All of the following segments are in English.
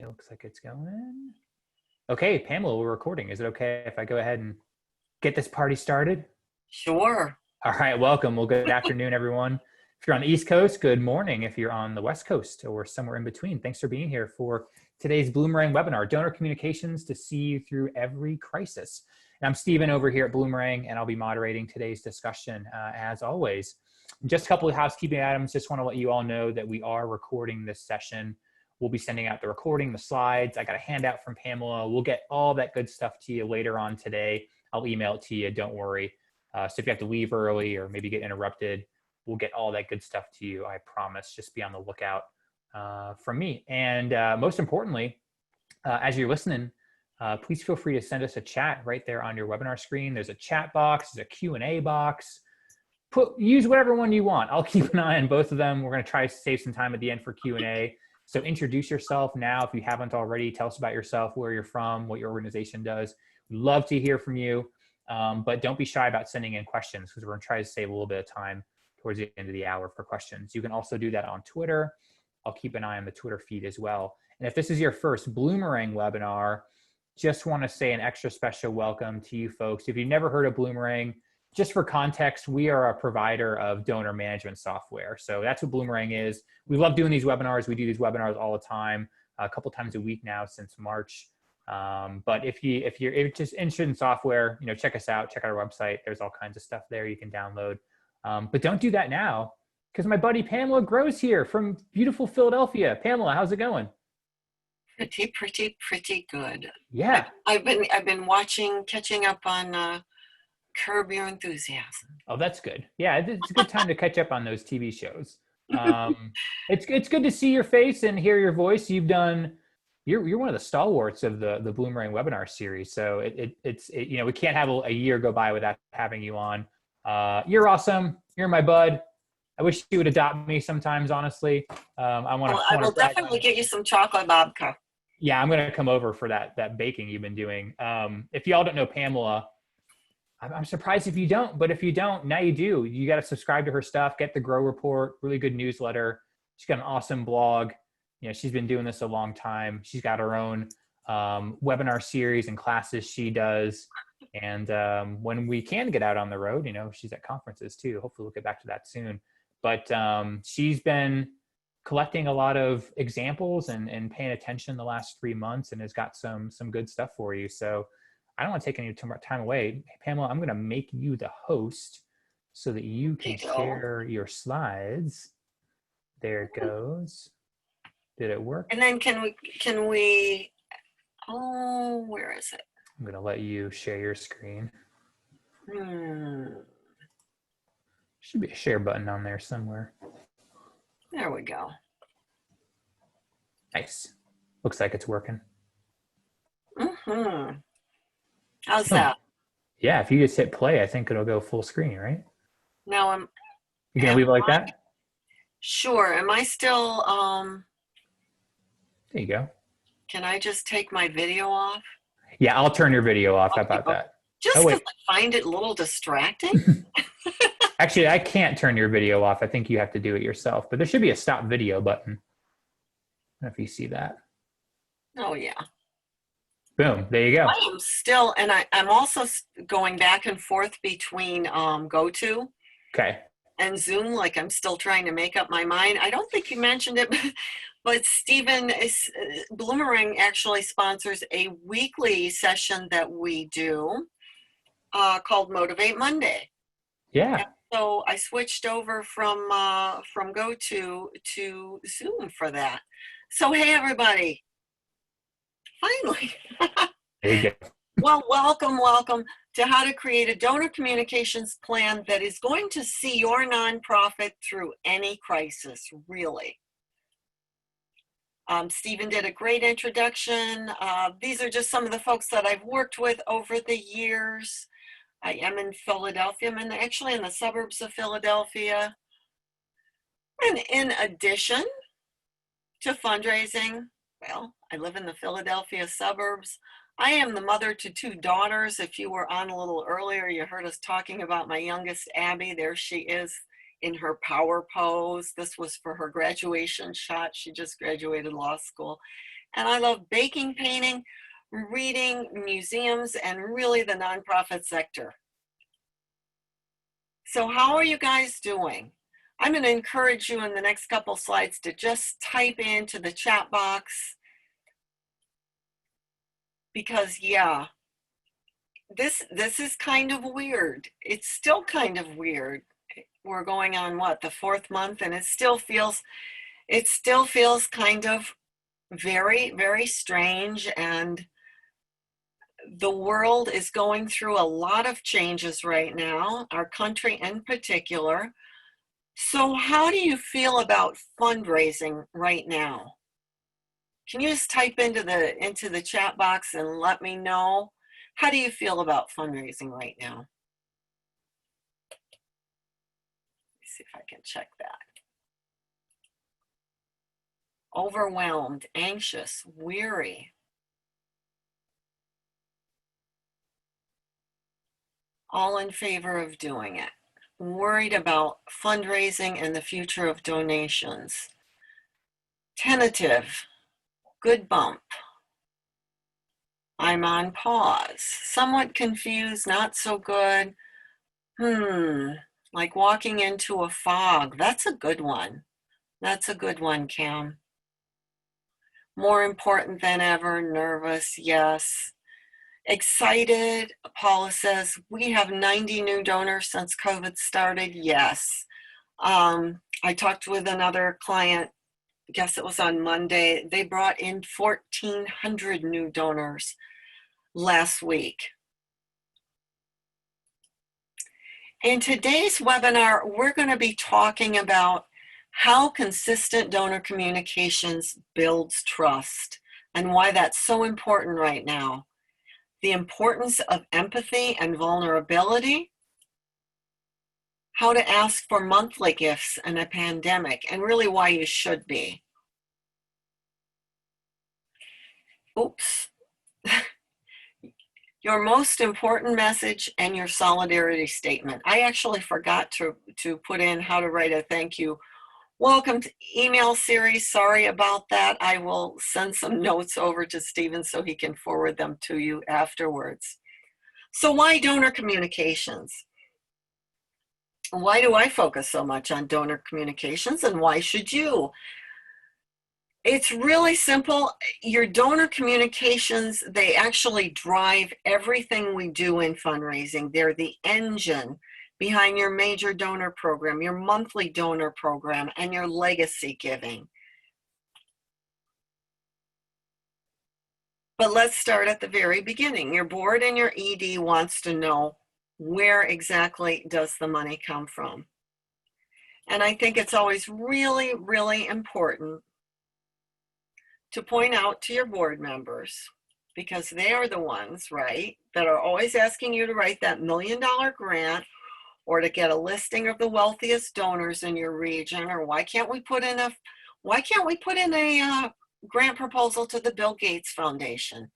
It looks like it's going. Okay, Pamela, we're recording. Is it okay if I go ahead and get this party started? Sure. All right, welcome. Well, good afternoon, everyone. If you're on the East Coast, good morning. If you're on the West Coast or somewhere in between, thanks for being here for today's Bloomerang webinar, Donor Communications to See You Through Every Crisis. And I'm Stephen over here at Bloomerang, and I'll be moderating today's discussion as always. Just a couple of housekeeping items. Just want to let you all know that we are recording this session. We'll be sending out the recording, the slides. I got a handout from Pamela. We'll get all that good stuff to you later on today. I'll email it to you, don't worry. So if you have to leave early or maybe get interrupted, we'll get all that good stuff to you, I promise. Just be on the lookout from me. And most importantly, as you're listening, please feel free to send us a chat right there on your webinar screen. There's a chat box, there's a Q&A box. Use whatever one you want. I'll keep an eye on both of them. We're going to try to save some time at the end for Q&A. So introduce yourself now if you haven't already. Tell us about yourself, where you're from, what your organization does. We'd love to hear from you, but don't be shy about sending in questions because we're going to try to save a little bit of time towards the end of the hour for questions. You can also do that on Twitter. I'll keep an eye on the Twitter feed as well. And if this is your first Bloomerang webinar, just want to say an extra special welcome to you folks. If you've never heard of Bloomerang, just for context, we are a provider of donor management software. So that's what Bloomerang is. We love doing these webinars. We do these webinars all the time, a couple times a week now since March. But if you're just interested in software, check us out. Check out our website. There's all kinds of stuff there you can download. But don't do that now because my buddy Pamela Grow's here from beautiful Philadelphia. Pamela, how's it going? Pretty good. Yeah. I've been catching up on Curb Your Enthusiasm. Oh, that's good. Yeah, it's a good time to catch up on those TV shows. It's good to see your face and hear your voice. You're one of the stalwarts of the Bloomerang webinar series. So we can't have a year go by without having you on. You're awesome. You're my bud. I wish you would adopt me sometimes, honestly. I will definitely get you some chocolate babka. Yeah, I'm going to come over for that baking you've been doing. If y'all don't know Pamela, I'm surprised if you don't, but if you don't, now you do. You got to subscribe to her stuff, get the Grow Report, really good newsletter. She's got an awesome blog. She's been doing this a long time. She's got her own webinar series and classes she does. And when we can get out on the road, she's at conferences too. Hopefully we'll get back to that soon. But she's been collecting a lot of examples and paying attention the last 3 months and has got some good stuff for you. So I don't want to take any time away. Pamela, I'm going to make you the host so that you can share your slides. There it goes. Did it work? And then can we, where is it? I'm going to let you share your screen. Should be a share button on there somewhere. There we go. Nice. Looks like it's working. How's that? Yeah, if you just hit play, I think it'll go full screen, right? No, You gonna leave it like that? Sure. Am I still There you go. Can I just take my video off? Yeah, I'll turn your video off. How about that? Just because I find it a little distracting. Actually, I can't turn your video off. I think you have to do it yourself. But there should be a stop video button. I don't know if you see that. Oh, yeah. Boom. There you go. I am still, and I'm also going back and forth between GoTo and Zoom. Like I'm still trying to make up my mind. I don't think you mentioned it, but Stephen, Bloomerang actually sponsors a weekly session that we do called Motivate Monday. Yeah. And so I switched over from GoTo to Zoom for that. So hey, everybody. Finally. There you go. Well, welcome to how to create a donor communications plan that is going to see your nonprofit through any crisis, really. Stephen did a great introduction. These are just some of the folks that I've worked with over the years. I am in Philadelphia. I'm actually in the suburbs of Philadelphia. And in addition to fundraising, well, I live in the Philadelphia suburbs. I am the mother to 2 daughters. If you were on a little earlier, you heard us talking about my youngest, Abby. There she is in her power pose. This was for her graduation shot. She just graduated law school. And I love baking, painting, reading, museums, and really the nonprofit sector. So how are you guys doing? I'm going to encourage you in the next couple slides to just type into the chat box, because yeah, this is kind of weird. It's still kind of weird. We're going on what, the 4th month, and it still feels kind of very, very strange, and the world is going through a lot of changes right now, our country in particular. So how do you feel about fundraising right now? Can you just type into the chat box and let me know, how do you feel about fundraising right now? Let's see if I can check that. Overwhelmed, anxious, weary. All in favor of doing it. Worried about fundraising and the future of donations. Tentative, good bump. I'm on pause. Somewhat confused, not so good. Like walking into a fog. That's a good one. That's a good one, Cam. More important than ever, nervous, yes. Excited, Paula says, we have 90 new donors since COVID started, yes. I talked with another client, I guess it was on Monday. They brought in 1,400 new donors last week. In today's webinar, we're going to be talking about how consistent donor communications builds trust and why that's so important right now. The importance of empathy and vulnerability, how to ask for monthly gifts in a pandemic, and really why you should be. Oops. Your most important message and your solidarity statement. I actually forgot to put in how to write a thank you. Welcome to email series. Sorry about that. I will send some notes over to Stephen so he can forward them to you afterwards. So why donor communications? Why do I focus so much on donor communications, and why should you? It's really simple. Your donor communications, they actually drive everything we do in fundraising. They're the engine behind your major donor program, your monthly donor program, and your legacy giving. But let's start at the very beginning. Your board and your ED wants to know, where exactly does the money come from? And I think it's always really, really important to point out to your board members, because they are the ones, right, that are always asking you to write that $1 million grant or to get a listing of the wealthiest donors in your region, or why can't we put in a grant proposal to the Bill Gates Foundation?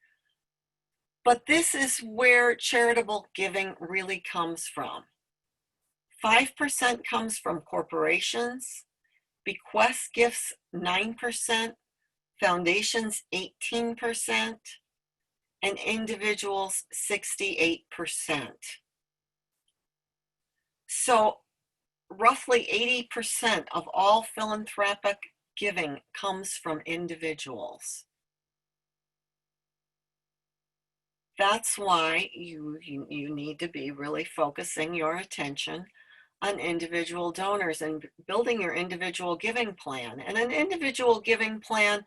But this is where charitable giving really comes from. 5% comes from corporations, bequest gifts 9%, foundations 18%, and individuals 68%. So roughly 80% of all philanthropic giving comes from individuals. That's why you need to be really focusing your attention on individual donors and building your individual giving plan, and an individual giving plan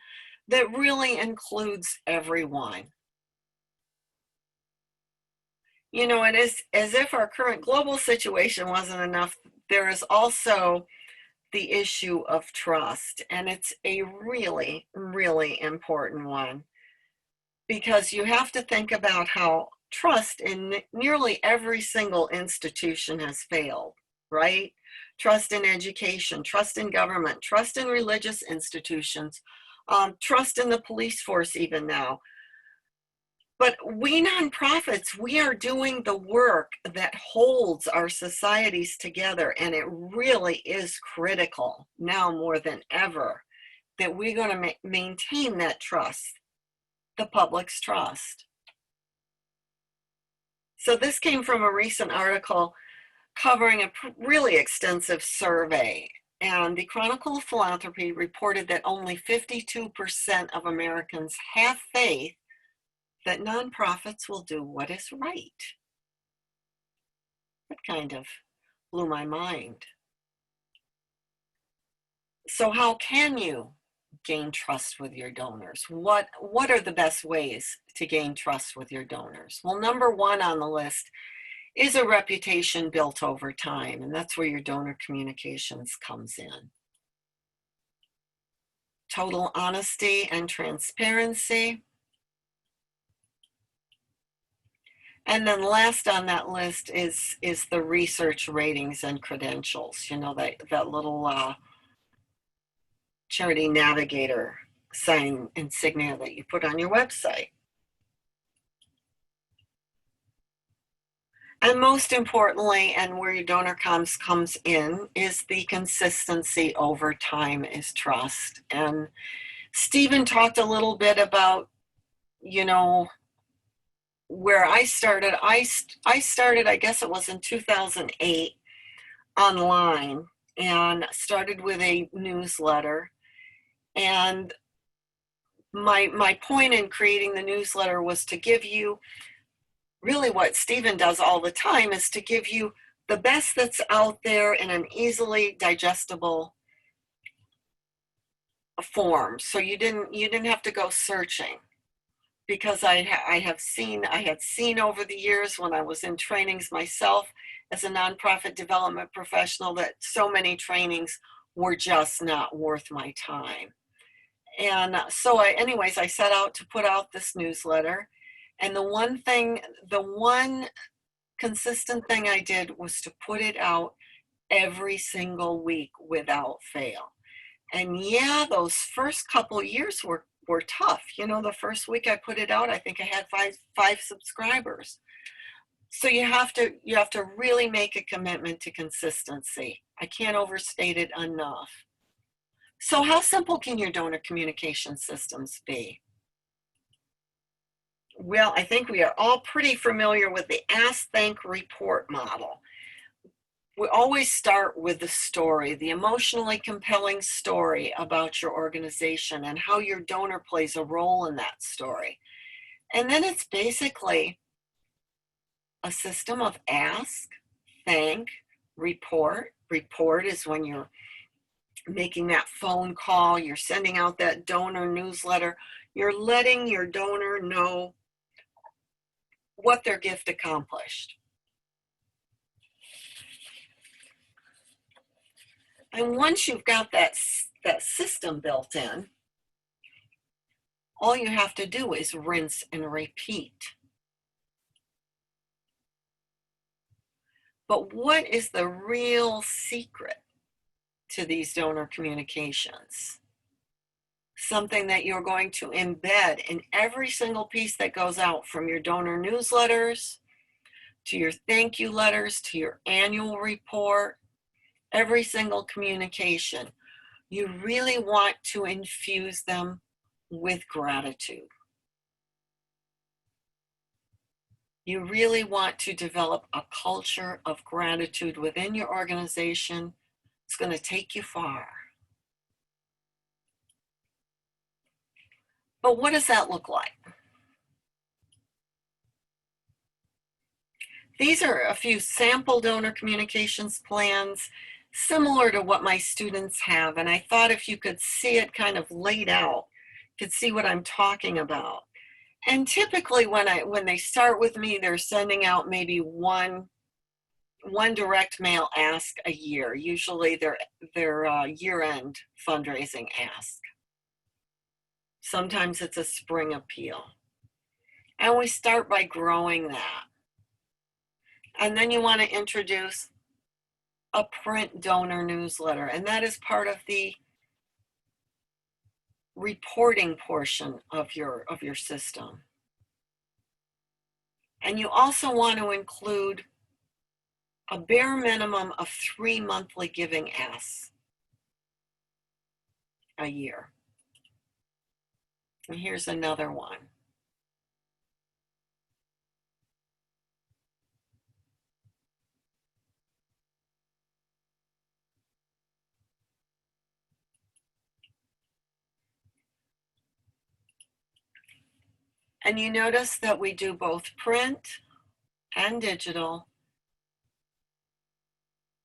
that really includes everyone. You know, and as if our current global situation wasn't enough, there is also the issue of trust, and it's a really, really important one, because you have to think about how trust in nearly every single institution has failed, right? Trust in education, trust in government, trust in religious institutions, trust in the police force even now. But we nonprofits, we are doing the work that holds our societies together, and it really is critical now more than ever that we're going to maintain that trust, the public's trust. So this came from a recent article covering a really extensive survey. And the Chronicle of Philanthropy reported that only 52% of Americans have faith that nonprofits will do what is right. That kind of blew my mind. So how can you gain trust with your donors? What are the best ways to gain trust with your donors? Well, number one on the list is a reputation built over time, and that's where your donor communications comes in. Total honesty and transparency. And then last on that list is the research ratings and credentials. You know, that little charity navigator sign insignia that you put on your website. And most importantly, and where your donor comms comes in, is the consistency over time is trust. And Stephen talked a little bit about, you know, where I started. I started, I guess it was in 2008, online, and started with a newsletter. And my point in creating the newsletter was to give you, really what Stephen does all the time, is to give you the best that's out there in an easily digestible form. So you didn't have to go searching, because I had seen over the years when I was in trainings myself as a nonprofit development professional that so many trainings were just not worth my time. And so I set out to put out this newsletter. And the one consistent thing I did was to put it out every single week without fail. And yeah, those first couple years were tough. You know, the first week I put it out, I think I had five subscribers. So you have to really make a commitment to consistency. I can't overstate it enough. So how simple can your donor communication systems be? Well, I think we are all pretty familiar with the Ask, Thank, Report model. We always start with the story, the emotionally compelling story about your organization and how your donor plays a role in that story. And then it's basically a system of ask, thank, report. Report is when you're making that phone call, you're sending out that donor newsletter, you're letting your donor know what their gift accomplished. And once you've got that system built in, all you have to do is rinse and repeat. But what is the real secret to these donor communications? Something that you're going to embed in every single piece that goes out, from your donor newsletters, to your thank you letters, to your annual report, every single communication. You really want to infuse them with gratitude. You really want to develop a culture of gratitude within your organization. It's going to take you far. But what does that look like? These are a few sample donor communications plans similar to what my students have. And I thought if you could see it kind of laid out, you could see what I'm talking about. And typically when they start with me, they're sending out maybe one direct mail ask a year, usually their year-end fundraising ask. Sometimes it's a spring appeal. And we start by growing that. And then you want to introduce a print donor newsletter, and that is part of the reporting portion of your system. And you also want to include a bare minimum of 3 monthly giving asks a year. And here's another one. And you notice that we do both print and digital.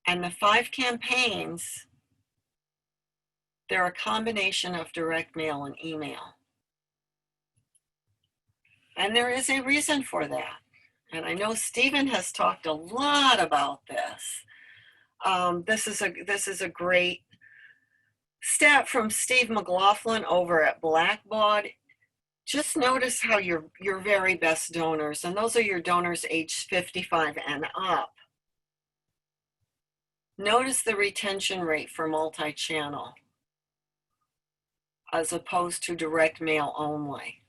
And the 5 campaigns, they're a combination of direct mail and email. And there is a reason for that. And I know Stephen has talked a lot about this. This is a great stat from Steve McLaughlin over at Blackbaud. Just notice how your very best donors, and those are your donors aged 55 and up. Notice the retention rate for multi-channel as opposed to direct mail only.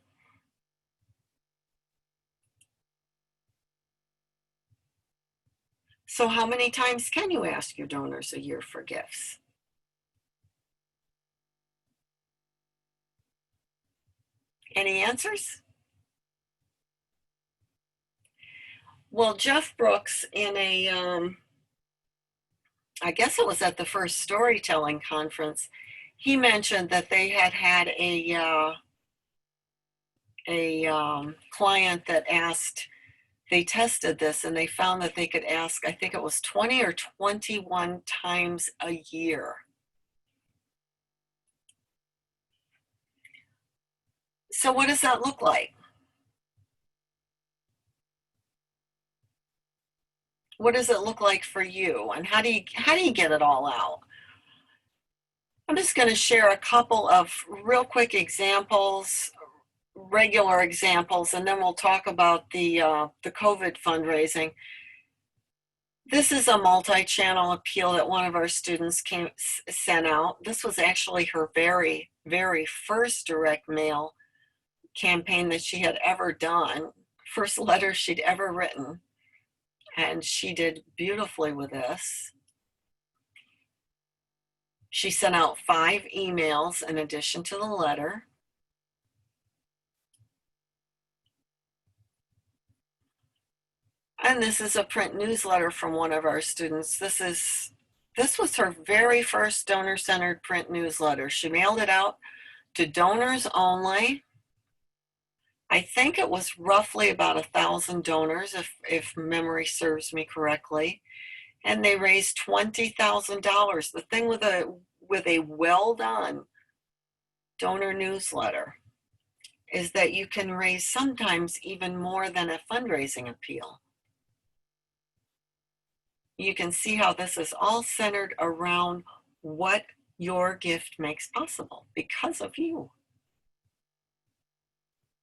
So how many times can you ask your donors a year for gifts? Any answers? Well, Jeff Brooks in a, I guess it was at the first storytelling conference, he mentioned that they had a client that asked, they tested this and they found that they could ask, I think it was 20 or 21 times a year. So what does that look like? What does it look like for you? And how do you get it all out? I'm just going to share a couple of real quick examples, regular examples, and then we'll talk about the COVID fundraising. This is a multi-channel appeal that one of our students sent out. This was actually her very, very first direct mail campaign that she had ever done, first letter she'd ever written, and she did beautifully with this. She sent out 5 emails in addition to the letter. And this is a print newsletter from one of our students. This was her very first donor-centered print newsletter. She mailed it out to donors only. I think it was roughly about 1,000 donors, if memory serves me correctly. And they raised $20,000. The thing with a well-done donor newsletter is that you can raise sometimes even more than a fundraising appeal. You can see how this is all centered around what your gift makes possible because of you.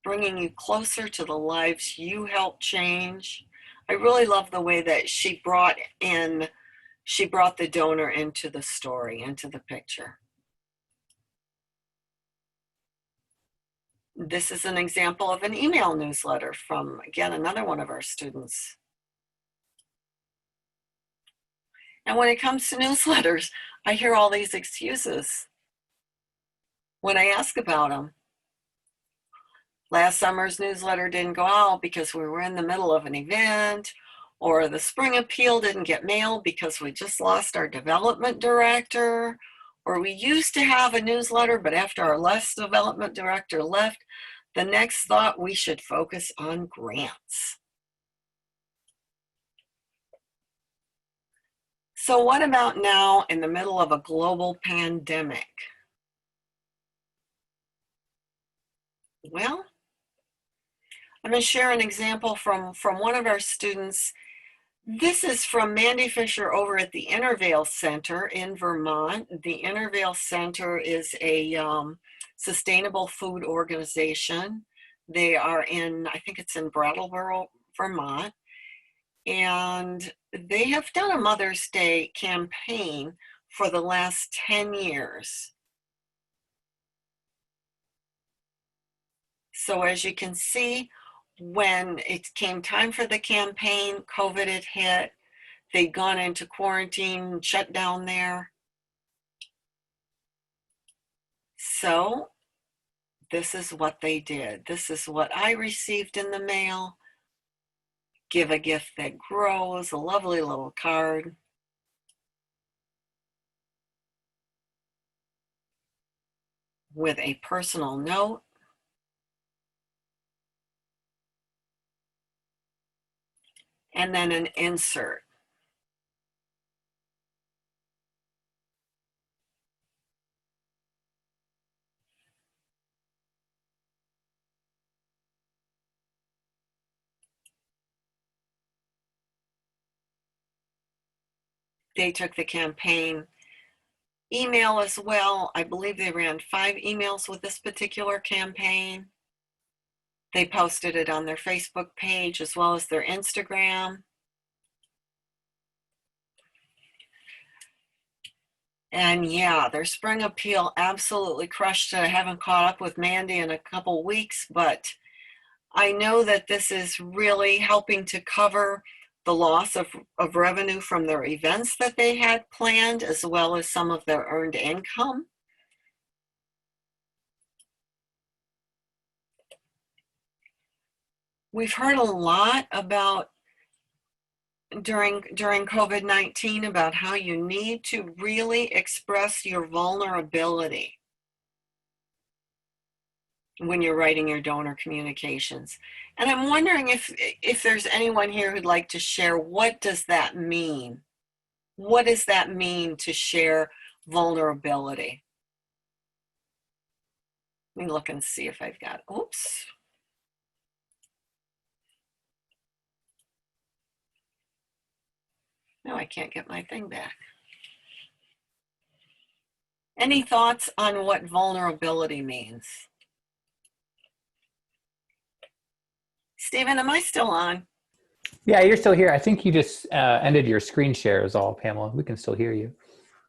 Bringing you closer to the lives you help change. I really love the way that she brought the donor into the story, into the picture. This is an example of an email newsletter from, again, another one of our students. And when it comes to newsletters, I hear all these excuses when I ask about them. Last summer's newsletter didn't go out because we were in the middle of an event, or the spring appeal didn't get mailed because we just lost our development director, or we used to have a newsletter, but after our last development director left, the next thought we should focus on grants. So what about now in the middle of a global pandemic? Well, I'm going to share an example from one of our students. This is from Mandy Fisher over at the Intervale Center in Vermont. The Intervale Center is a sustainable food organization. They are in, I think it's in Brattleboro, Vermont. And they have done a Mother's Day campaign for the last 10 years. So as you can see, when it came time for the campaign, COVID had hit, they'd gone into quarantine, shut down there. So This is what they did. This is what I received in the mail. Give a gift that grows, a lovely little card. With a personal note. And then an insert. They took the campaign email as well. I believe they ran 5 emails with this particular campaign. They posted it on their Facebook page as well as their Instagram. And yeah, their spring appeal absolutely crushed it. I haven't caught up with Mandy in a couple weeks, but I know that this is really helping to cover the loss of revenue from their events that they had planned, as well as some of their earned income. We've heard a lot about during COVID-19 about how you need to really express your vulnerability when you're writing your donor communications. And I'm wondering if there's anyone here who'd like to share, what does that mean? What does that mean to share vulnerability? Let me look and see if I've got, oops. No, I can't get my thing back. Any thoughts on what vulnerability means? Stephen, am I still on? Yeah, you're still here. I think you just ended your screen share is all, Pamela. We can still hear you.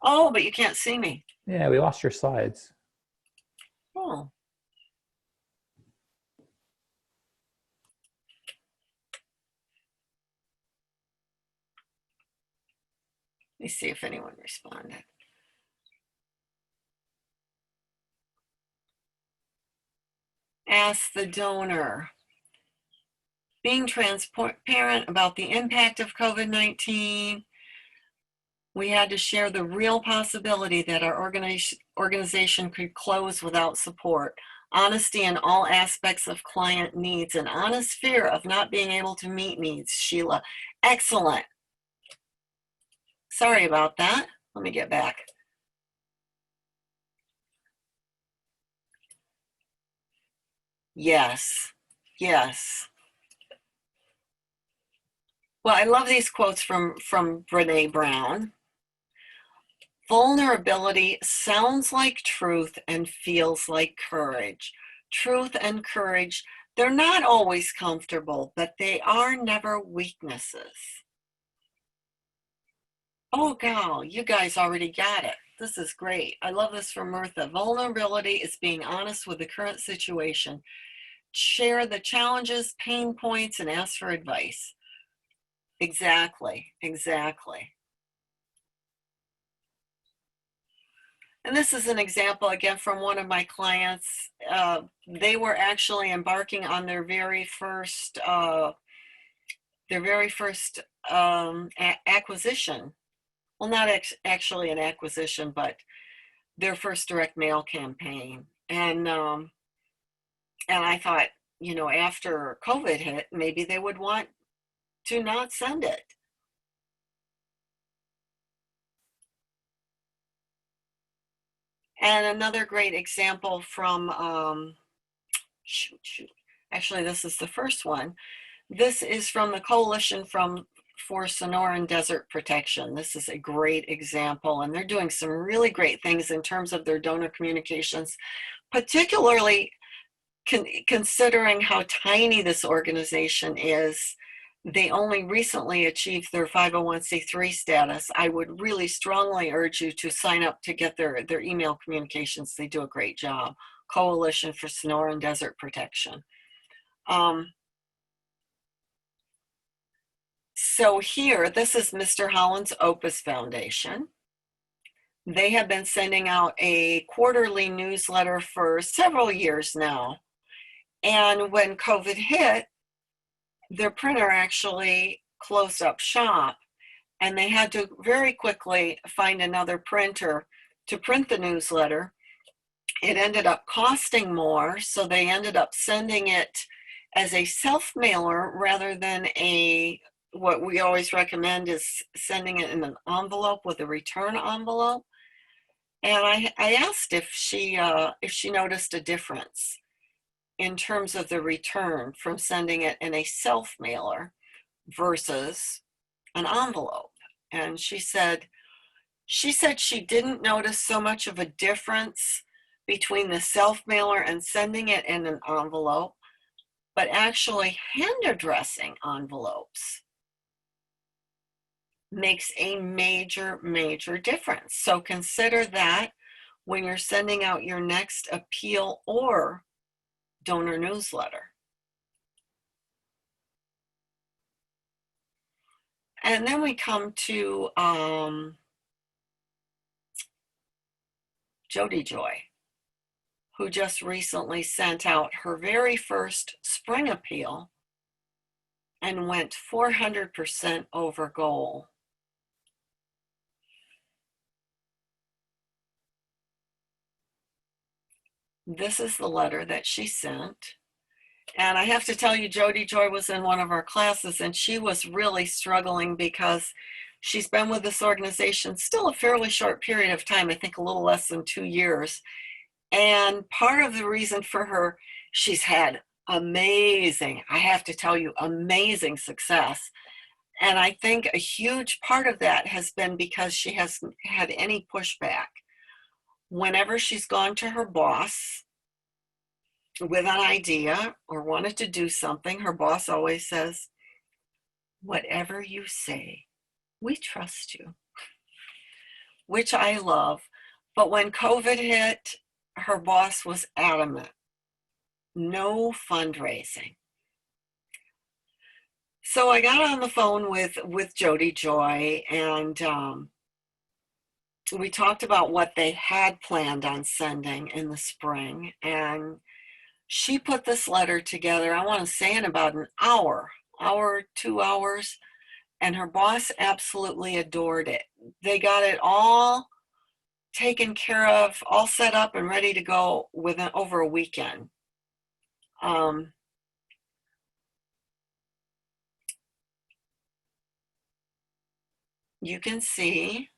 Oh, but you can't see me. Yeah, we lost your slides. Oh. Let me see if anyone responded. Ask the donor. Being transparent about the impact of COVID-19, we had to share the real possibility that our organization could close without support. Honesty in all aspects of client needs, and honest fear of not being able to meet needs. Sheila, excellent. Sorry about that. Let me get back. Yes, yes. Well, I love these quotes from Brene Brown. Vulnerability sounds like truth and feels like courage. Truth and courage, they're not always comfortable, but they are never weaknesses. Oh, gal, you guys already got it. This is great. I love this from Mirtha. Vulnerability is being honest with the current situation. Share the challenges, pain points, and ask for advice. Exactly, exactly. And this is an example, again, from one of my clients. They were actually embarking on their very first acquisition. Well, not actually an acquisition, but their first direct mail campaign. And I thought, you know, after COVID hit, maybe they would want to not send it. And another great example from, actually, this is the first one. This is from the Coalition for Sonoran Desert Protection. This is a great example, and they're doing some really great things in terms of their donor communications, particularly considering how tiny this organization is. They only recently achieved their 501c3 status. I would really strongly urge you to sign up to get their email communications. They do a great job. Coalition for Sonoran Desert Protection. So here, this is Mr. Holland's Opus Foundation. They have been sending out a quarterly newsletter for several years now. And when COVID hit, their printer actually closed up shop, and they had to very quickly find another printer to print the newsletter. It ended up costing more, so they ended up sending it as a self-mailer rather than what we always recommend is sending it in an envelope with a return envelope. And I asked if she noticed a difference in terms of the return from sending it in a self-mailer versus an envelope. And she said she didn't notice so much of a difference between the self-mailer and sending it in an envelope, but actually hand addressing envelopes makes a major, major difference. So consider that when you're sending out your next appeal or donor newsletter. And then we come to Jody Joy, who just recently sent out her very first spring appeal and went 400% over goal. This is the letter that she sent. And I have to tell you, Jody Joy was in one of our classes, and she was really struggling because she's been with this organization still a fairly short period of time, I think a little less than 2 years. And part of the reason for her, she's had amazing, I have to tell you, amazing success. And I think a huge part of that has been because she hasn't had any pushback. Whenever she's gone to her boss with an idea or wanted to do something, her boss always says, "Whatever you say, we trust you," which I love. But when COVID hit, her boss was adamant, no fundraising. So I got on the phone with Jody Joy, and we talked about what they had planned on sending in the spring. And she put this letter together, I want to say in about an hour, 2 hours, and her boss absolutely adored it. They got it all taken care of, all set up and ready to go within over a weekend. You can see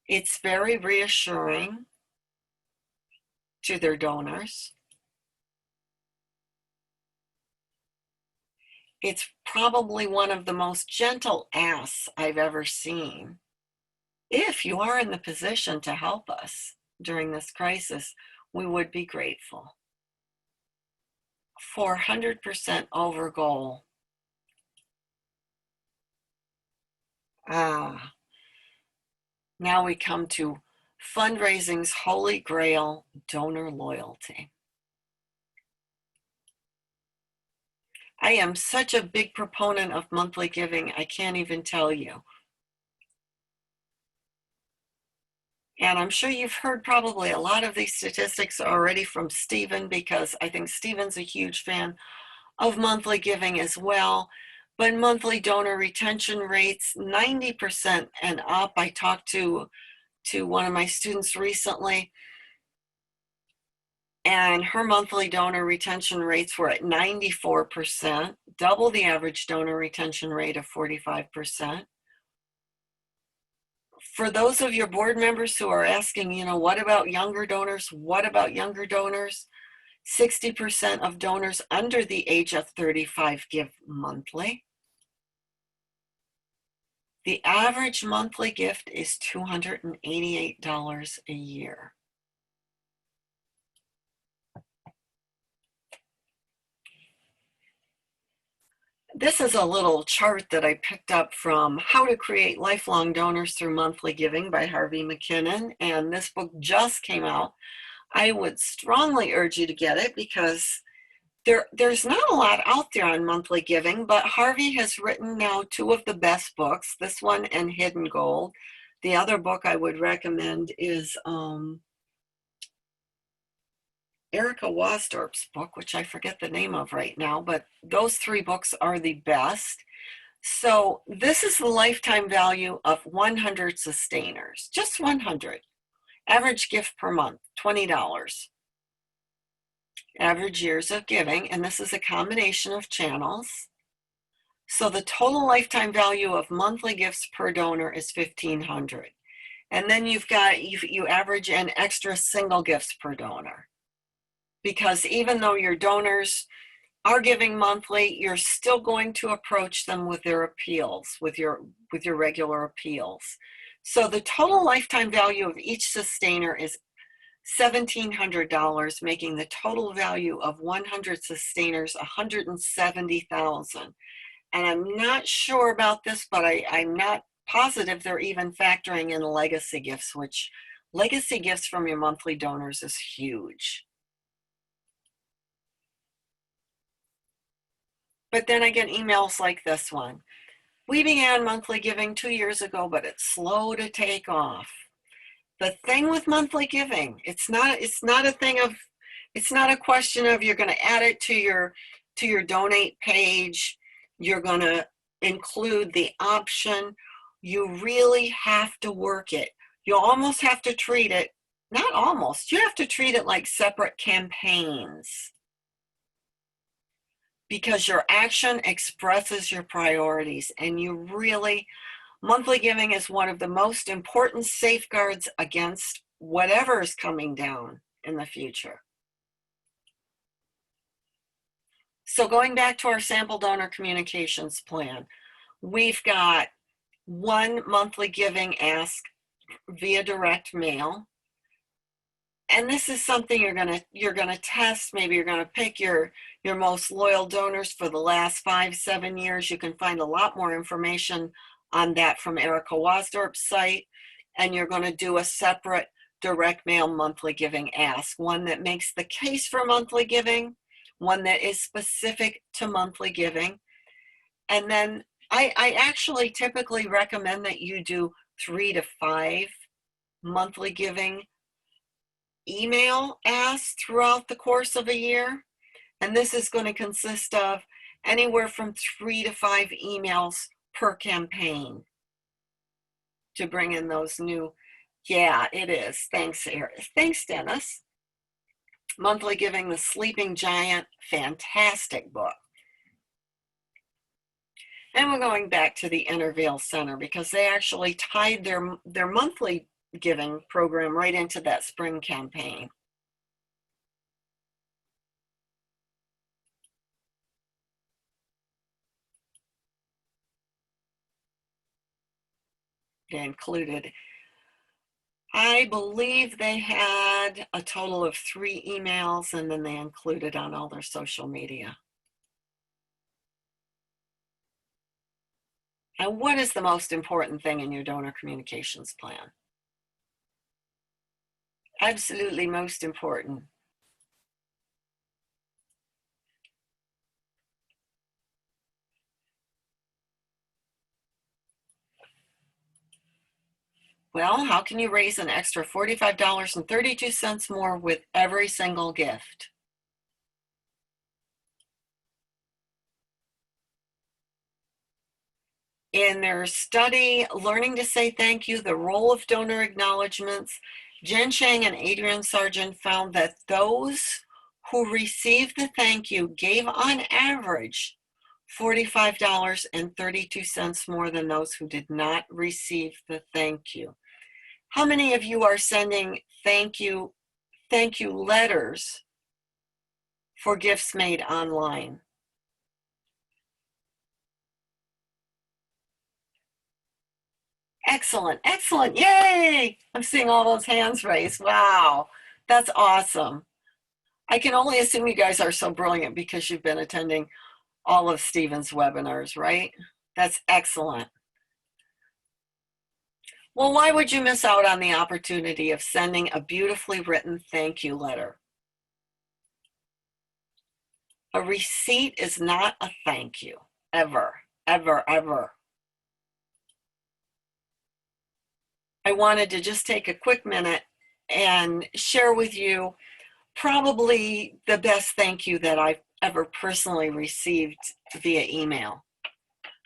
it's very reassuring to their donors. It's probably one of the most gentle asks I've ever seen. If you are in the position to help us during this crisis, we would be grateful. 400% over goal. Now we come to Fundraising's Holy Grail, donor loyalty. I am such a big proponent of monthly giving, I can't even tell you. And I'm sure you've heard probably a lot of these statistics already from Stephen, because I think Stephen's a huge fan of monthly giving as well. But monthly donor retention rates, 90% and up. I talked to one of my students recently, and her monthly donor retention rates were at 94%, double the average donor retention rate of 45%. For those of your board members who are asking, what about younger donors? What about younger donors? 60% of donors under the age of 35 give monthly. The average monthly gift is $288 a year. This is a little chart that I picked up from How to Create Lifelong Donors Through Monthly Giving by Harvey McKinnon, and this book just came out. I would strongly urge you to get it because there's not a lot out there on monthly giving, but Harvey has written now 2 of the best books, this one and Hidden Gold. The other book I would recommend is Erica Wasdorp's book, which I forget the name of right now, but those 3 books are the best. So this is the lifetime value of 100 sustainers, just 100. Average gift per month, $20. Average years of giving, and this is a combination of channels. So the total lifetime value of monthly gifts per donor is $1,500. And then you average in extra single gifts per donor. Because even though your donors are giving monthly, you're still going to approach them with their appeals, with your regular appeals. So the total lifetime value of each sustainer is $1,700, making the total value of 100 sustainers $170,000. And I'm not sure about this, but I'm not positive they're even factoring in legacy gifts, which legacy gifts from your monthly donors is huge. But then I get emails like this one. We began monthly giving 2 years ago, but it's slow to take off. The thing with monthly giving, it's not a question of you're going to add it to your donate page. You're going to include the option. You really have to work it. You almost have to treat it, not almost, you have to treat it like separate campaigns. Because your action expresses your priorities, and monthly giving is one of the most important safeguards against whatever is coming down in the future. So going back to our sample donor communications plan, we've got 1 monthly giving ask via direct mail. And this is something you're gonna test. Maybe you're gonna pick your most loyal donors for the last 5-7 years. You can find a lot more information on that from Erica Wasdorp's site. And you're gonna do a separate direct mail monthly giving ask, one that makes the case for monthly giving, one that is specific to monthly giving. And then I actually typically recommend that you do 3 to 5 monthly giving email asks throughout the course of a year. And this is going to consist of anywhere from 3 to 5 emails per campaign to bring in those new. Yeah, it is. Thanks, Eric. Thanks, Dennis. Monthly Giving, The Sleeping Giant, fantastic book. And we're going back to the Intervale Center because they actually tied their monthly giving program right into that spring campaign. They included, I believe they had a total of 3 emails, and then they included on all their social media. And what is the most important thing in your donor communications plan? Absolutely most important. Well, how can you raise an extra $45.32 more with every single gift? In their study, Learning to Say Thank You, The Role of Donor Acknowledgements, Jen Chang and Adrian Sargent found that those who received the thank you gave on average $45.32 more than those who did not receive the thank you. How many of you are sending thank you letters for gifts made online? Excellent, excellent, yay! I'm seeing all those hands raised. Wow, that's awesome. I can only assume you guys are so brilliant because you've been attending all of Stephen's webinars, right? That's excellent. Well, why would you miss out on the opportunity of sending a beautifully written thank you letter? A receipt is not a thank you, ever, ever, ever. I wanted to just take a quick minute and share with you probably the best thank you that I've ever personally received via email.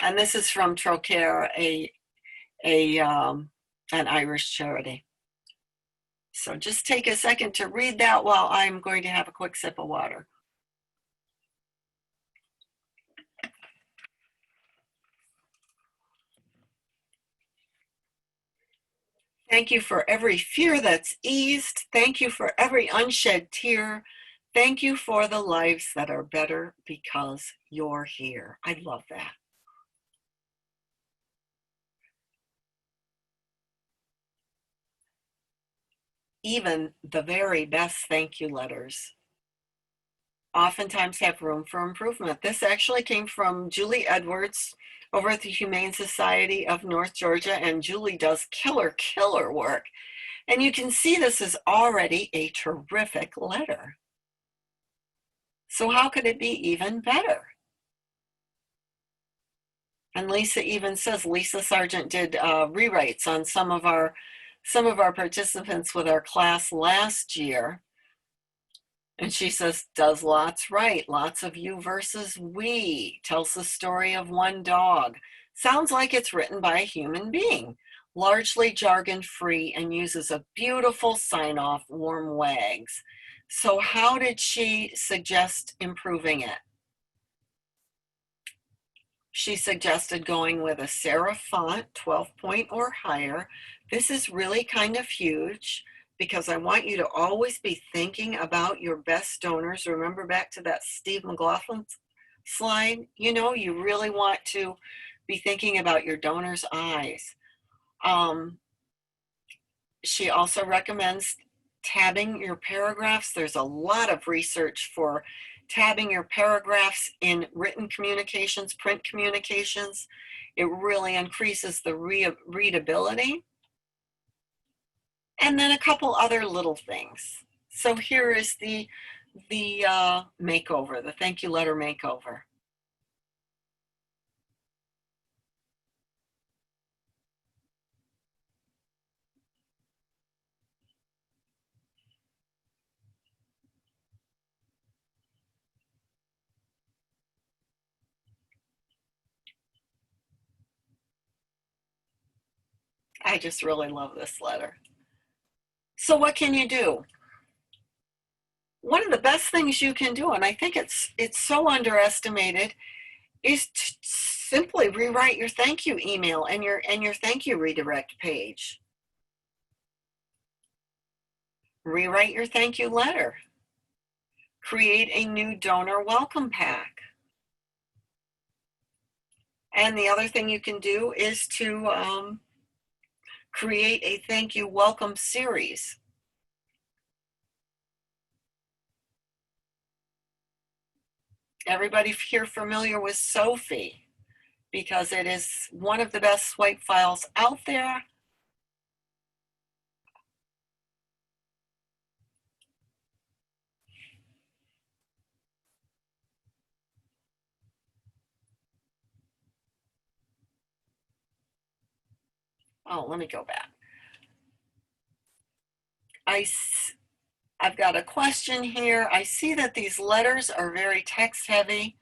And this is from Trocare, an Irish charity. So just take a second to read that while I'm going to have a quick sip of water. Thank you for every fear that's eased. Thank you for every unshed tear. Thank you for the lives that are better because you're here. I love that. Even the very best thank you letters oftentimes have room for improvement. This actually came from Julie Edwards over at the Humane Society of North Georgia, and Julie does killer work. And you can see this is already a terrific letter. So how could it be even better? And Lisa even says, Lisa Sargent did rewrites on some of our participants with our class last year. And she says, does lots right, lots of you versus we, tells the story of one dog. Sounds like it's written by a human being, largely jargon-free, and uses a beautiful sign-off, warm wags. So how did she suggest improving it? She suggested going with a serif font, 12 point or higher. This is really kind of huge because I want you to always be thinking about your best donors. Remember back to that Steve McLaughlin slide? You know, you really want to be thinking about your donors' eyes. She also recommends tabbing your paragraphs. There's a lot of research for tabbing your paragraphs in written communications, print communications. It really increases the readability. And then a couple other little things. So here is the makeover, the thank you letter makeover. I just really love this letter. So what can you do? One of the best things you can do, and I think it's so underestimated, is to simply rewrite your thank you email and your thank you redirect page. Rewrite your thank you letter. Create a new donor welcome pack. And the other thing you can do is to create a thank you welcome series. Everybody here familiar with Sophie, because it is one of the best swipe files out there. Oh, let me go back. I've got a question here. I see that these letters are very text heavy,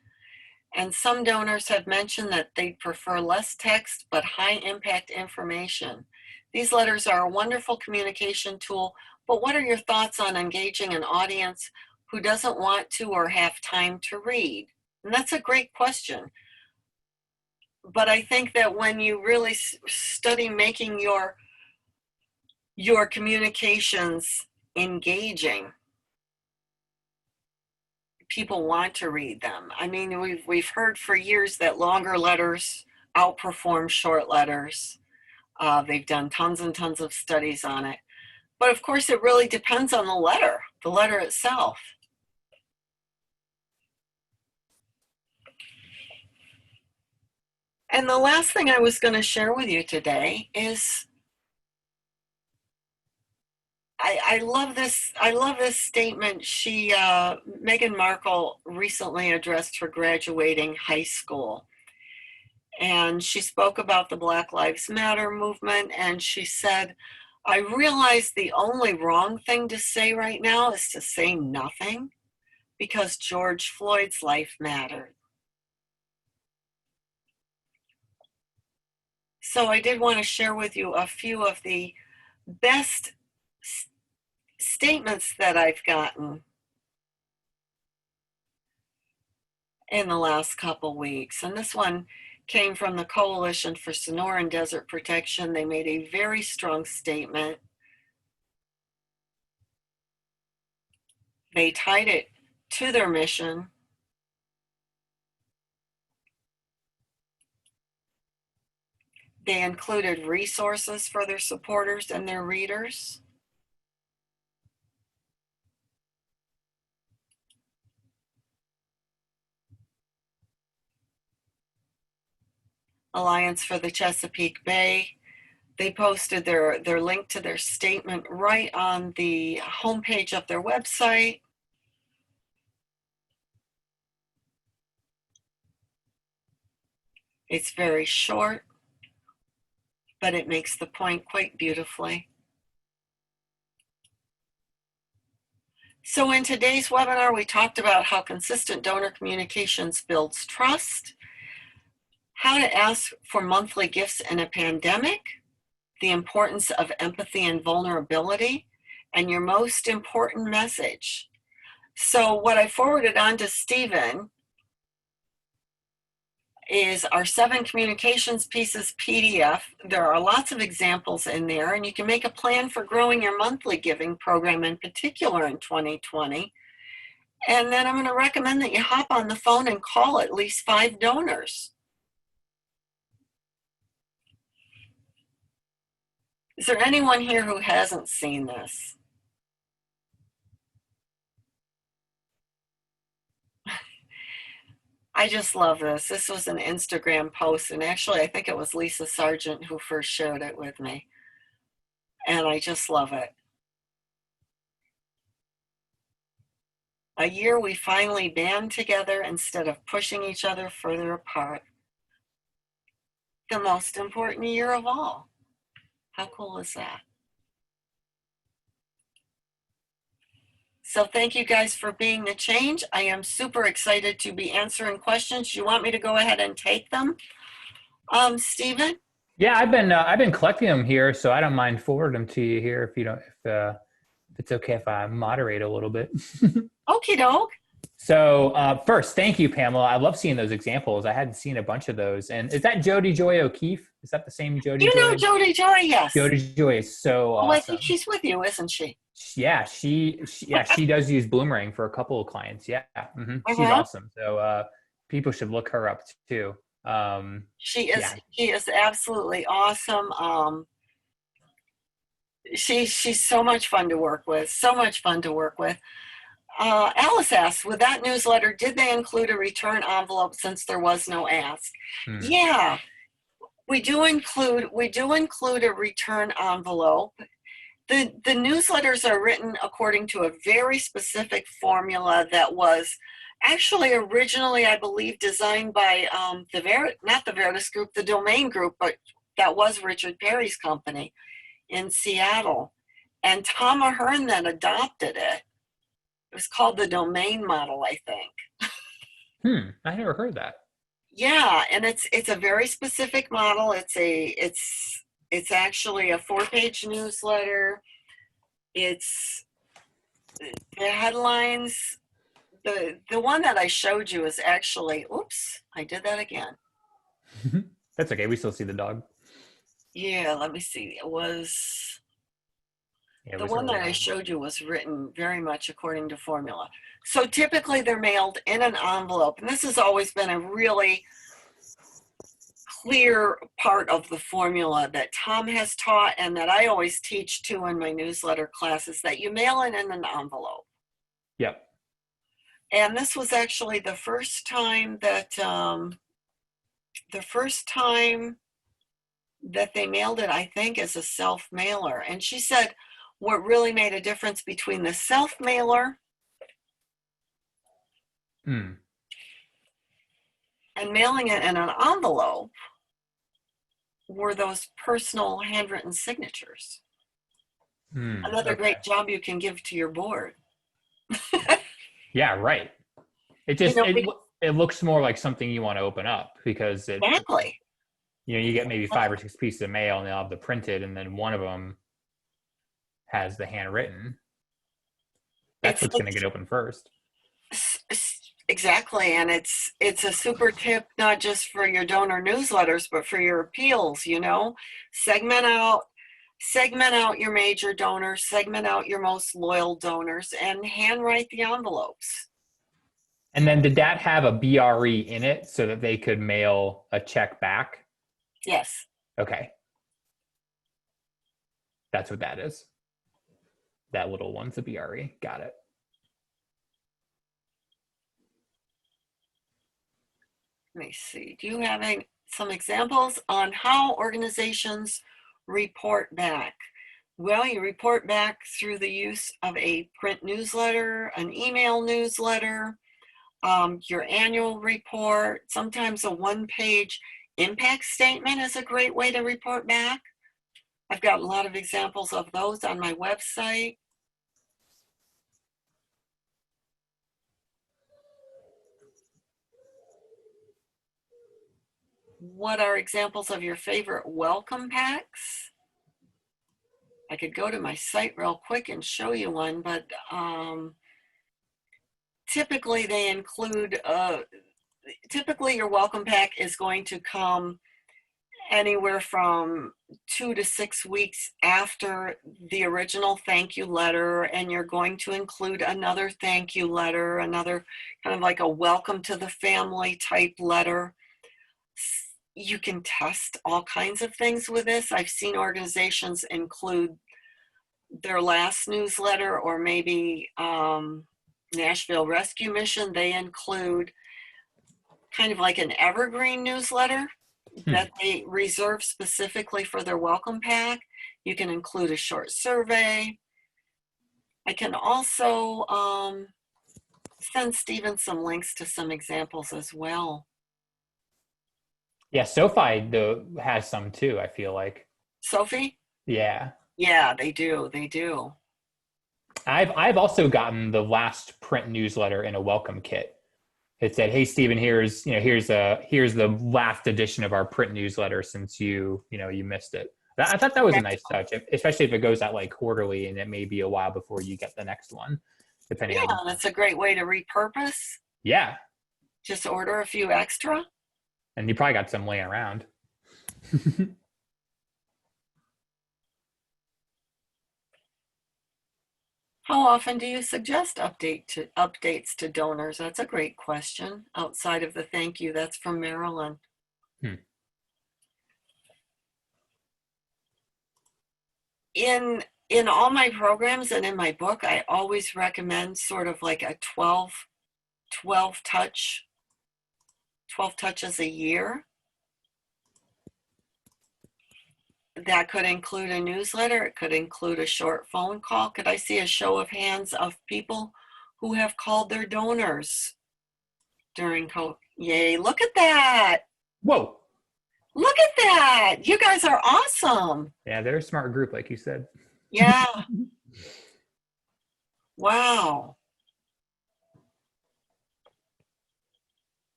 and some donors have mentioned that they prefer less text but high impact information. These letters are a wonderful communication tool, but what are your thoughts on engaging an audience who doesn't want to or have time to read? And that's a great question. But I think that when you really study making your communications engaging, people want to read them. I mean, we've heard for years that longer letters outperform short letters. They've done tons and tons of studies on it. But of course, it really depends on the letter itself. And the last thing I was going to share with you today is I love this statement. Meghan Markle recently addressed her graduating high school. And she spoke about the Black Lives Matter movement, and she said, I realize the only wrong thing to say right now is to say nothing, because George Floyd's life mattered. So I did want to share with you a few of the best statements that I've gotten in the last couple weeks. And this one came from the Coalition for Sonoran Desert Protection. They made a very strong statement. They tied it to their mission. They included resources for their supporters and their readers. Alliance for the Chesapeake Bay. They posted their link to their statement right on the homepage of their website. It's very short, but it makes the point quite beautifully. So in today's webinar, we talked about how consistent donor communications builds trust, how to ask for monthly gifts in a pandemic, the importance of empathy and vulnerability, and your most important message. So what I forwarded on to Stephen is our 7 communications pieces PDF. There are lots of examples in there, and you can make a plan for growing your monthly giving program in particular in 2020. And then I'm going to recommend that you hop on the phone and call at least 5 donors. Is there anyone here who hasn't seen this? I just love this. This was an Instagram post, and actually I think it was Lisa Sargent who first shared it with me. And I just love it. A year we finally band together instead of pushing each other further apart. The most important year of all. How cool is that? So thank you guys for being the change. I am super excited to be answering questions. You want me to go ahead and take them? Stephen? Yeah, I've been collecting them here, so I don't mind forwarding them to you here if it's okay if I moderate a little bit. Okie doke. So first, thank you, Pamela. I love seeing those examples. I hadn't seen a bunch of those. And is that Jody Joy O'Keefe? Is that the same Jody You Joy? know Jody Joy, yes. Jody Joy is so awesome. Oh, I think she's with you, isn't she? Yeah, she does use Bloomerang for a couple of clients. Yeah, she's awesome. So people should look her up too. She is absolutely awesome. She's so much fun to work with. So much fun to work with. Alice asks, with that newsletter, did they include a return envelope since there was no ask? Yeah, we do include a return envelope. The newsletters are written according to a very specific formula that was actually originally, I believe, designed by not the Veritas Group, the Domain Group, but that was Richard Perry's company in Seattle. And Tom Ahern then adopted it. It was called the Domain model, I think. I never heard that. Yeah, and it's a very specific model. It's actually a 4-page newsletter. It's the headlines. The one that I showed you is actually, oops, I did that again. That's okay. We still see the dog. Yeah, let me see. It was the one that I showed you was written very much according to formula. So typically they're mailed in an envelope, and this has always been a really clear part of the formula that Tom has taught and that I always teach too in my newsletter classes, that you mail it in an envelope. Yep. And this was actually the first time that they mailed it, I think, as a self-mailer. And she said what really made a difference between the self-mailer And mailing it in an envelope were those personal handwritten signatures. Another Okay. great job you can give to your board. Yeah, right. It You just know, it looks more like something you want to open up because exactly. you get maybe 5 or 6 pieces of mail and they'll have the printed, and then one of them has the handwritten. That's It's what's going to get open first. exactly, and it's a super tip, not just for your donor newsletters, but for your appeals. Segment out segment out your major donors, segment out your most loyal donors, and handwrite the envelopes. And then did that have a BRE in it so that they could mail a check back? Yes. Okay. That's what that is. That little one's a BRE. Got it. Let me see. Do you have some examples on how organizations report back? Well, you report back through the use of a print newsletter, an email newsletter, your annual report. Sometimes a one-page impact statement is a great way to report back. I've got a lot of examples of those on my website. What are examples of your favorite welcome packs? I could go to my site real quick and show you one, but typically they include, typically your welcome pack is going to come anywhere from 2 to 6 weeks after the original thank you letter, and you're going to include another thank you letter, another kind of like a welcome to the family type letter. You can test all kinds of things with this. I've seen organizations include their last newsletter, or maybe Nashville Rescue Mission, they include kind of like an evergreen newsletter that they reserve specifically for their welcome pack. You can include a short survey. I can also send Stephen some links to some examples as well. Yeah, SoFi has some too, I feel like. Sophie? Yeah. Yeah, they do. They do. I've also gotten the last print newsletter in a welcome kit. It said, "Hey Stephen, here's the last edition of our print newsletter since you missed it." I thought that was a nice touch, especially if it goes out like quarterly and it may be a while before you get the next one, depending on. That's a great way to repurpose. Yeah. Just order a few extra. And you probably got some laying around. How often do you suggest updates to donors? That's a great question. Outside of the thank you, that's from Marilyn. In all my programs and in my book, I always recommend sort of like a 12 touches a year. That could include a newsletter. It could include a short phone call. Could I see a show of hands of people who have called their donors during COVID? Yay, look at that. Whoa. Look at that. You guys are awesome. Yeah, they're a smart group, like you said. Yeah. Wow.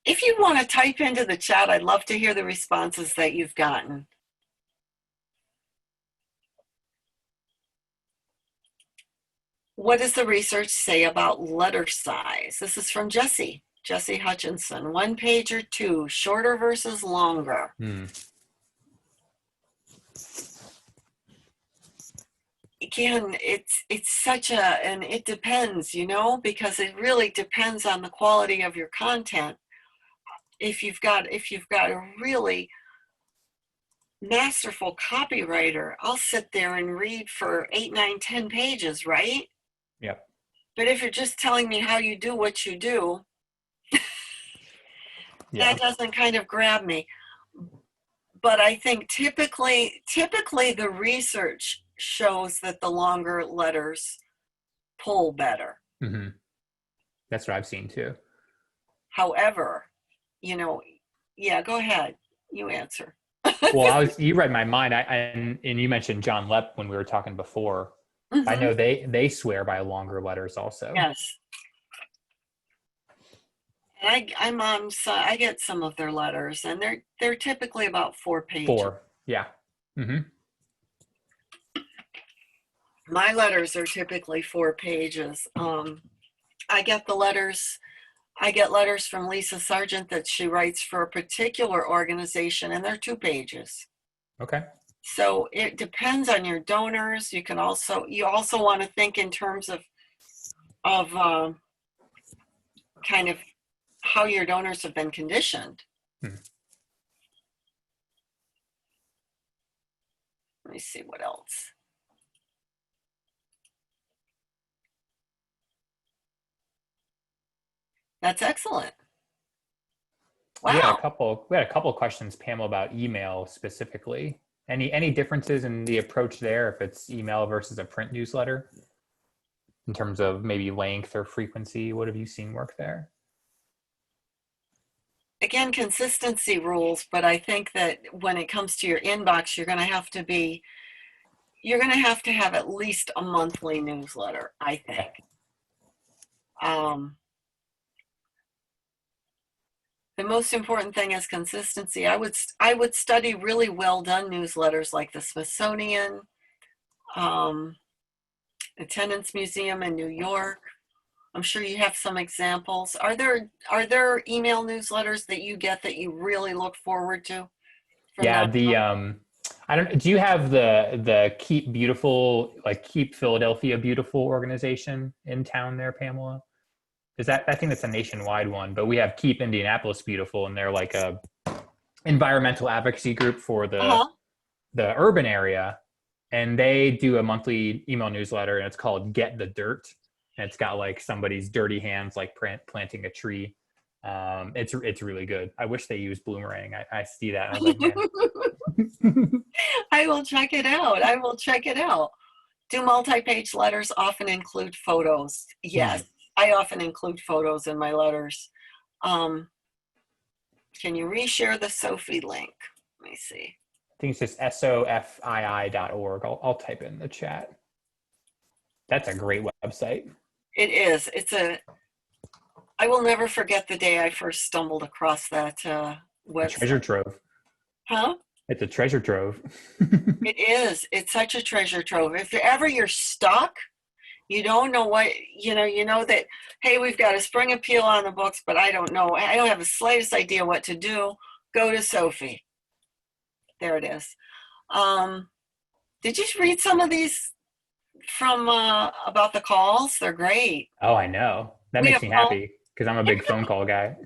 If you want to type into the chat, I'd love to hear the responses that you've gotten. What does the research say about letter size? This is from Jesse Hutchinson. 1 page or 2, shorter versus longer. Again, it's such and it depends, because it really depends on the quality of your content. If you've got a really masterful copywriter, I'll sit there and read for 8, 9, 10 pages, right? Yep. But if you're just telling me how you do what you do, that doesn't kind of grab me. But I think typically the research shows that the longer letters pull better. That's what I've seen too. However, Yeah, go ahead. You answer. Well, you read my mind. And you mentioned John Lepp when we were talking before. I know they swear by longer letters also. Yes. And I get some of their letters, and they're typically about 4 pages. 4, yeah. Mm-hmm. My letters are typically 4 pages. I get letters from Lisa Sargent that she writes for a particular organization, and they're 2 pages. Okay. So it depends on your donors. You also want to think in terms of kind of how your donors have been conditioned. Hmm. Let me see what else. That's excellent. Wow. We had a couple questions, Pamela, about email specifically. Any differences in the approach there, if it's email versus a print newsletter, in terms of maybe length or frequency? What have you seen work there? Again, consistency rules, but I think that when it comes to your inbox, you're going to have to have at least a monthly newsletter, I think. The most important thing is consistency. I would study really well done newsletters like the Smithsonian, Attendance Museum in New York. I'm sure you have some examples. Are there email newsletters that you get that you really look forward to? Yeah, do you have the Keep Beautiful, like Keep Philadelphia Beautiful organization in town there, Pamela? I think that's a nationwide one, but we have Keep Indianapolis Beautiful, and they're like a environmental advocacy group for the urban area. And they do a monthly email newsletter, and it's called Get the Dirt. And it's got like somebody's dirty hands, like planting a tree. It's really good. I wish they used Bloomerang. I see that, and I was like, man. I will check it out. Do multi-page letters often include photos? Yes, I often include photos in my letters. Can you reshare the Sophie link? Let me see. I think it's just sofii.org. I'll type it in the chat. That's a great website. It is. I will never forget the day I first stumbled across that website. Treasure trove. Huh? It's a treasure trove. It is. It's such a treasure trove. If ever you're stuck, you don't know what, you know that, hey, we've got a spring appeal on the books, but I don't know. I don't have the slightest idea what to do. Go to Sophie. There it is. Did you read some of these from about the calls? They're great. Oh, I know. That makes me happy because I'm a big phone call guy.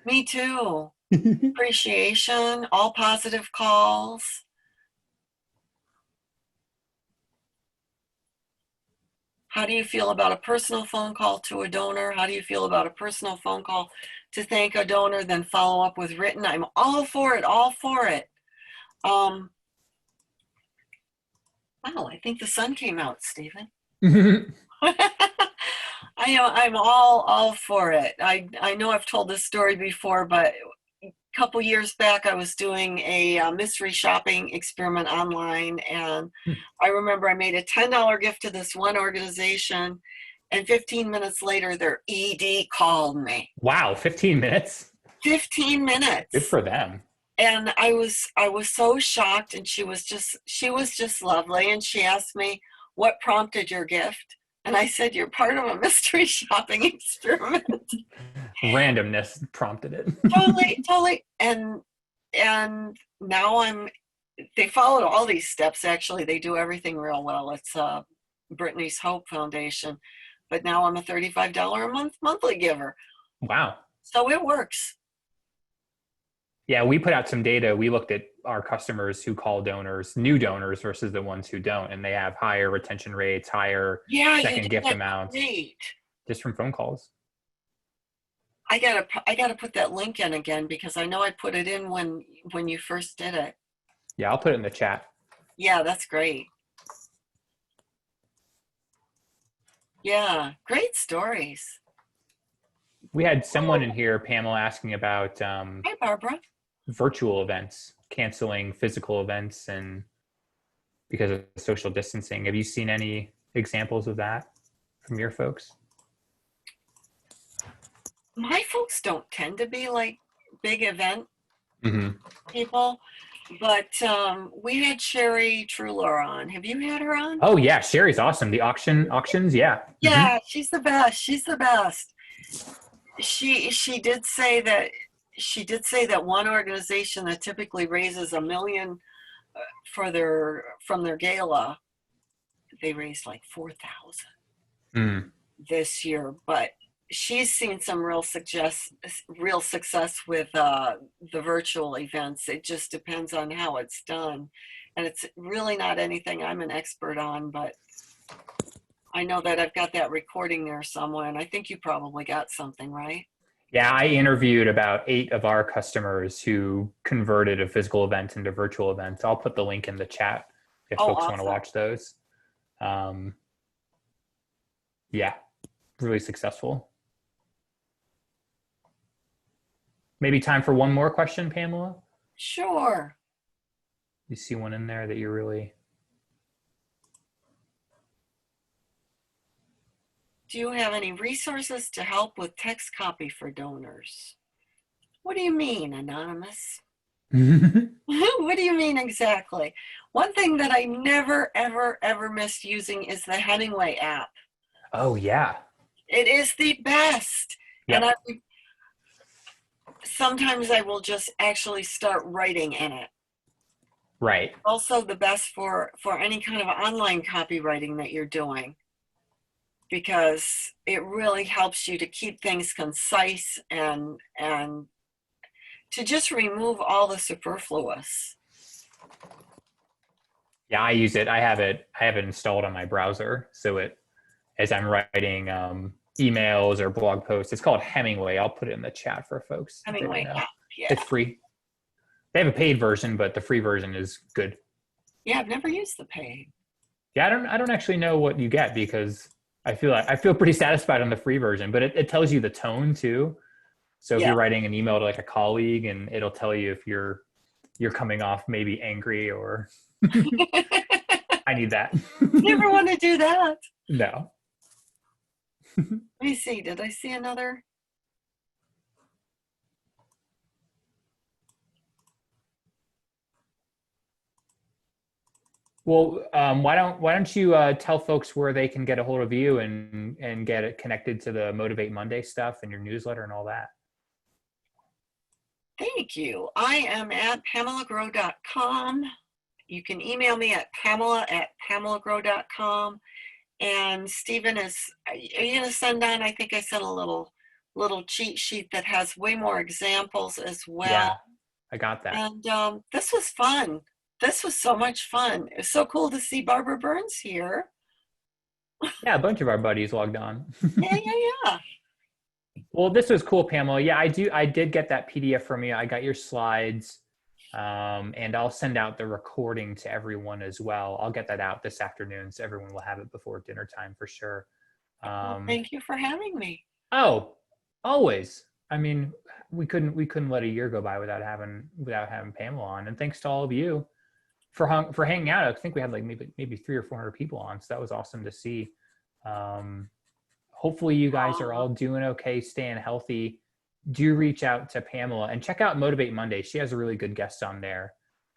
Me too. Appreciation, all positive calls. How do you feel about a personal phone call to a donor? How do you feel about a personal phone call to thank a donor, then follow up with written? I'm all for it, all for it. Wow, I think the sun came out, Stephen. I'm all for it. I know I've told this story before, but a couple years back, I was doing a mystery shopping experiment online, and I remember I made a $10 gift to this one organization, and 15 minutes later, their ED called me. Wow, 15 minutes? 15 minutes. Good for them. And I was so shocked, and she was just lovely, and she asked me, what prompted your gift? And I said, you're part of a mystery shopping experiment. Randomness prompted it. Totally. And now they followed all these steps. Actually, they do everything real well. It's Brittany's Hope Foundation. But now I'm a $35 a month monthly giver. Wow. So it works. Yeah, we put out some data. We looked at our customers who call donors, new donors versus the ones who don't, and they have higher retention rates, higher second gift amounts, just from phone calls. I gotta put that link in again because I know I put it in when you first did it. Yeah, I'll put it in the chat. Yeah, that's great. Yeah, great stories. We had someone in Oh, here, Pamela, asking about hi, Barbara. virtual events, canceling physical events and because of social distancing. Have you seen any examples of that from your folks? My folks don't tend to be like big event Mm-hmm. people, but we had Sherry Truler on. Have you had her on? Oh yeah, Sherry's awesome. The auctions, yeah. Mm-hmm. Yeah, she's the best. She's the best. She did say that one organization that typically raises $1 million for from their gala, they raised like 4,000 Mm. this year. But she's seen some real success with the virtual events. It just depends on how it's done, and it's really not anything I'm an expert on. But I know that I've got that recording there somewhere, and I think you probably got something, right? Yeah, I interviewed about 8 of our customers who converted a physical event into virtual events. I'll put the link in the chat if Oh, folks want to awesome. watch those. Um, yeah, really successful. Maybe time for one more question, Pamela? Sure. You see one in there that you really... Do you have any resources to help with text copy for donors? What do you mean, anonymous? What do you mean exactly? One thing that I never, ever, ever missed using is the Hemingway app. Oh, yeah. It is the best. And Yep. sometimes I will just actually start writing in it. Right. Also the best for any kind of online copywriting that you're doing, because it really helps you to keep things concise and to just remove all the superfluous. Yeah, I use it. I have it installed on my browser. So it, as I'm writing emails or blog posts, it's called Hemingway. I'll put it in the chat for folks. Hemingway app, yeah. It's free. They have a paid version, but the free version is good. Yeah, I've never used the paid. Yeah, I don't actually know what you get because I feel pretty satisfied on the free version, but it tells you the tone too. So if Yeah. you're writing an email to like a colleague, and it'll tell you if you're coming off maybe angry or I need that. Never want to do that. No. Let me see. Did I see another? Well, why don't you tell folks where they can get a hold of you and get it connected to the Motivate Monday stuff and your newsletter and all that? Thank you. I am at PamelaGrow.com. You can email me at Pamela@PamelaGrow.com. And Stephen are you going to send on? I think I sent a little cheat sheet that has way more examples as well. Yeah, I got that. And this was fun. This was so much fun. It was so cool to see Barbara Burns here. Yeah, a bunch of our buddies logged on. Yeah. Well, this was cool, Pamela. Yeah, I did get that PDF from you. I got your slides, and I'll send out the recording to everyone as well. I'll get that out this afternoon, so everyone will have it before dinner time for sure. Well, thank you for having me. Oh, always. I mean, we couldn't let a year go by without having Pamela on. And thanks to all of you for hanging out. I think we had like maybe 300 or 400 people on, so that was awesome to see. Hopefully you guys are all doing okay, staying healthy. Do reach out to Pamela and check out Motivate Monday. She has a really good guest on there.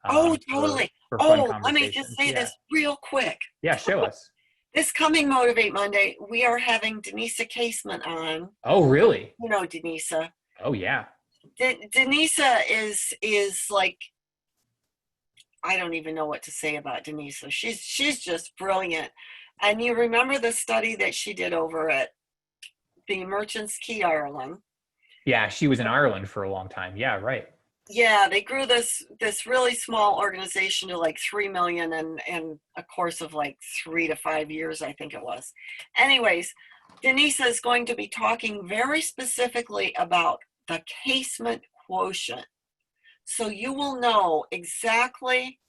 Oh, totally. For fun let me just say this real quick. Yeah, show us. This coming Motivate Monday, we are having Denisa Casement on. Oh, really? You know Denisa. Oh, yeah. Denisa is like, I don't even know what to say about Denisa. She's just brilliant. And you remember the study that she did over at the Merchants Quay, Ireland? Yeah, she was in Ireland for a long time. Yeah, right. Yeah, they grew this really small organization to like 3 million in a course of like 3 to 5 years, I think it was. Anyways, Denisa is going to be talking very specifically about the casement quotient. So you will know exactly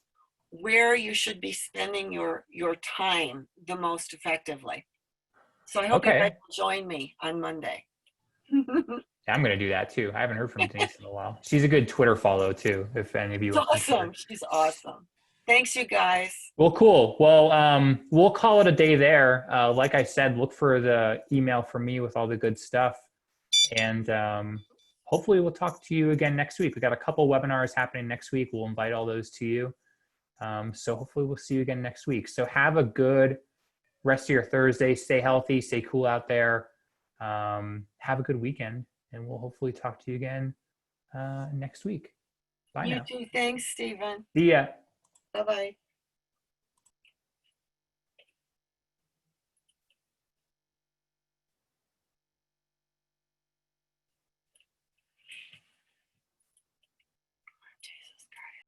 where you should be spending your time the most effectively. So I hope you guys will join me on Monday. I'm going to do that too. I haven't heard from Denise in a while. She's a good Twitter follow too, if any of you It's on Twitter. awesome. She's awesome. Thanks, you guys. Well, cool. Well, we'll call it a day there. Like I said, look for the email from me with all the good stuff. And hopefully we'll talk to you again next week. We got a couple webinars happening next week. We'll invite all those to you. So hopefully we'll see you again next week. So have a good rest of your Thursday. Stay healthy, stay cool out there. Have a good weekend, and we'll hopefully talk to you again next week. Bye now. You too. Thanks, Stephen. See ya. Bye-bye.